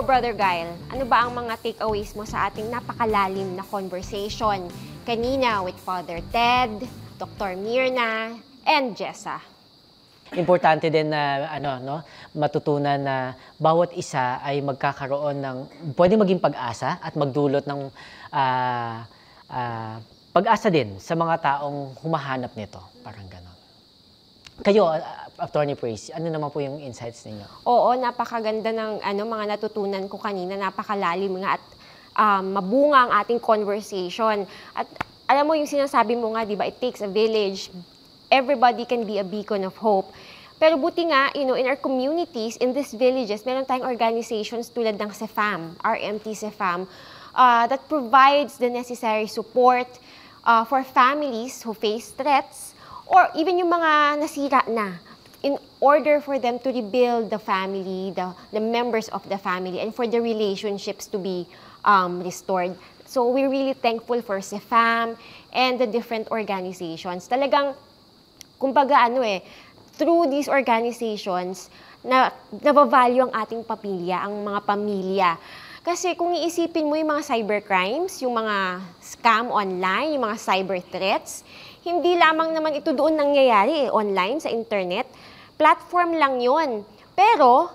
Ikaw, Brother Gael, ano ba ang mga takeaways mo sa ating napakalalim na conversation kanina with Father Ted, Dr. Myrna, and Jessa? Importante din na matutunan na bawat isa ay magkakaroon ng pwede maging pag-asa at magdulot ng pag-asa din sa mga taong humahanap nito. Parang ganon. Kayo, Attorney Praise, ano naman po yung insights ninyo? Oo, napakaganda ng mga natutunan ko kanina, napakalalim nga at mabunga ang ating conversation. At alam mo yung sinasabi mo nga, di ba, it takes a village. Everybody can be a beacon of hope. Pero buti nga, in our communities, in these villages, meron tayong organizations tulad ng CEFAM, RMT CEFAM, that provides the necessary support for families who face threats or even yung mga nasira na in order for them to rebuild the family, the members of the family, and for the relationships to be restored. So we're really thankful for CEFAM and the different organizations. Talagang kumbaga through these organizations, nabavalue ang ating pamilya, ang mga pamilya. Kasi kung iisipin mo yung mga cybercrimes, yung mga scam online, yung mga cyber threats, hindi lamang naman ito doon nangyayari online sa internet. Platform lang yon. Pero,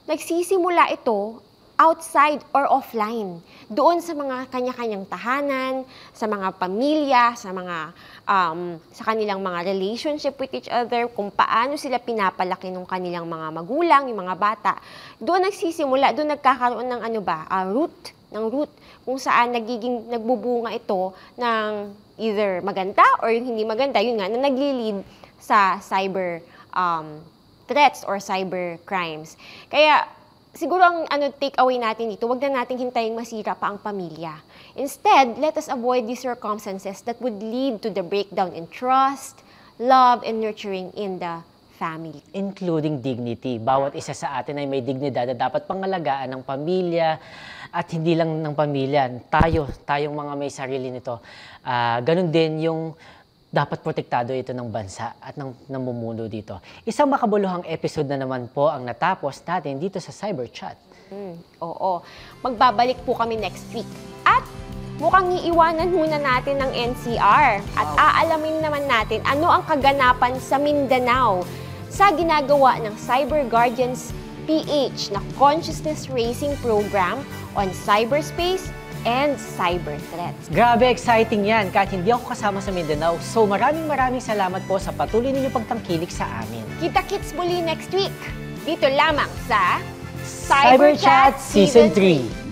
nagsisimula ito outside or offline. Doon sa mga kanya-kanyang tahanan, sa mga pamilya, sa kanilang mga relationship with each other, kung paano sila pinapalaki ng kanilang mga magulang, yung mga bata. Doon nagsisimula, doon nagkakaroon ng root, kung saan nagbubunga ito ng either maganda or yung hindi maganda, yun nga, na nagli-lead sa cyber threats or cyber crimes. Kaya, siguro ang take away natin dito, wag na nating hintayin masira pa ang pamilya. Instead, let us avoid these circumstances that would lead to the breakdown in trust, love, and nurturing in the family. Including dignity. Bawat isa sa atin ay may dignidad na dapat pangalagaan ng pamilya at hindi lang ng pamilya. Tayong mga may sarili nito. Ganun din yung dapat protektado ito ng bansa at ng namumuno dito. Isang makabuluhang episode na naman po ang natapos natin dito sa Cyber Chat. Oo. Magbabalik po kami next week. At mukhang iiwanan muna natin ng NCR. At aalamin naman natin ano ang kaganapan sa Mindanao sa ginagawa ng Cyber Guardians PH na consciousness raising program on cyberspace and cyber threats. Grabe, exciting yan kahit hindi ako kasama sa Mindanao. So maraming salamat po sa patuloy ninyong pagtangkilik sa amin. Kita-kits muli next week. Dito lamang sa Cyber Chat Season 3.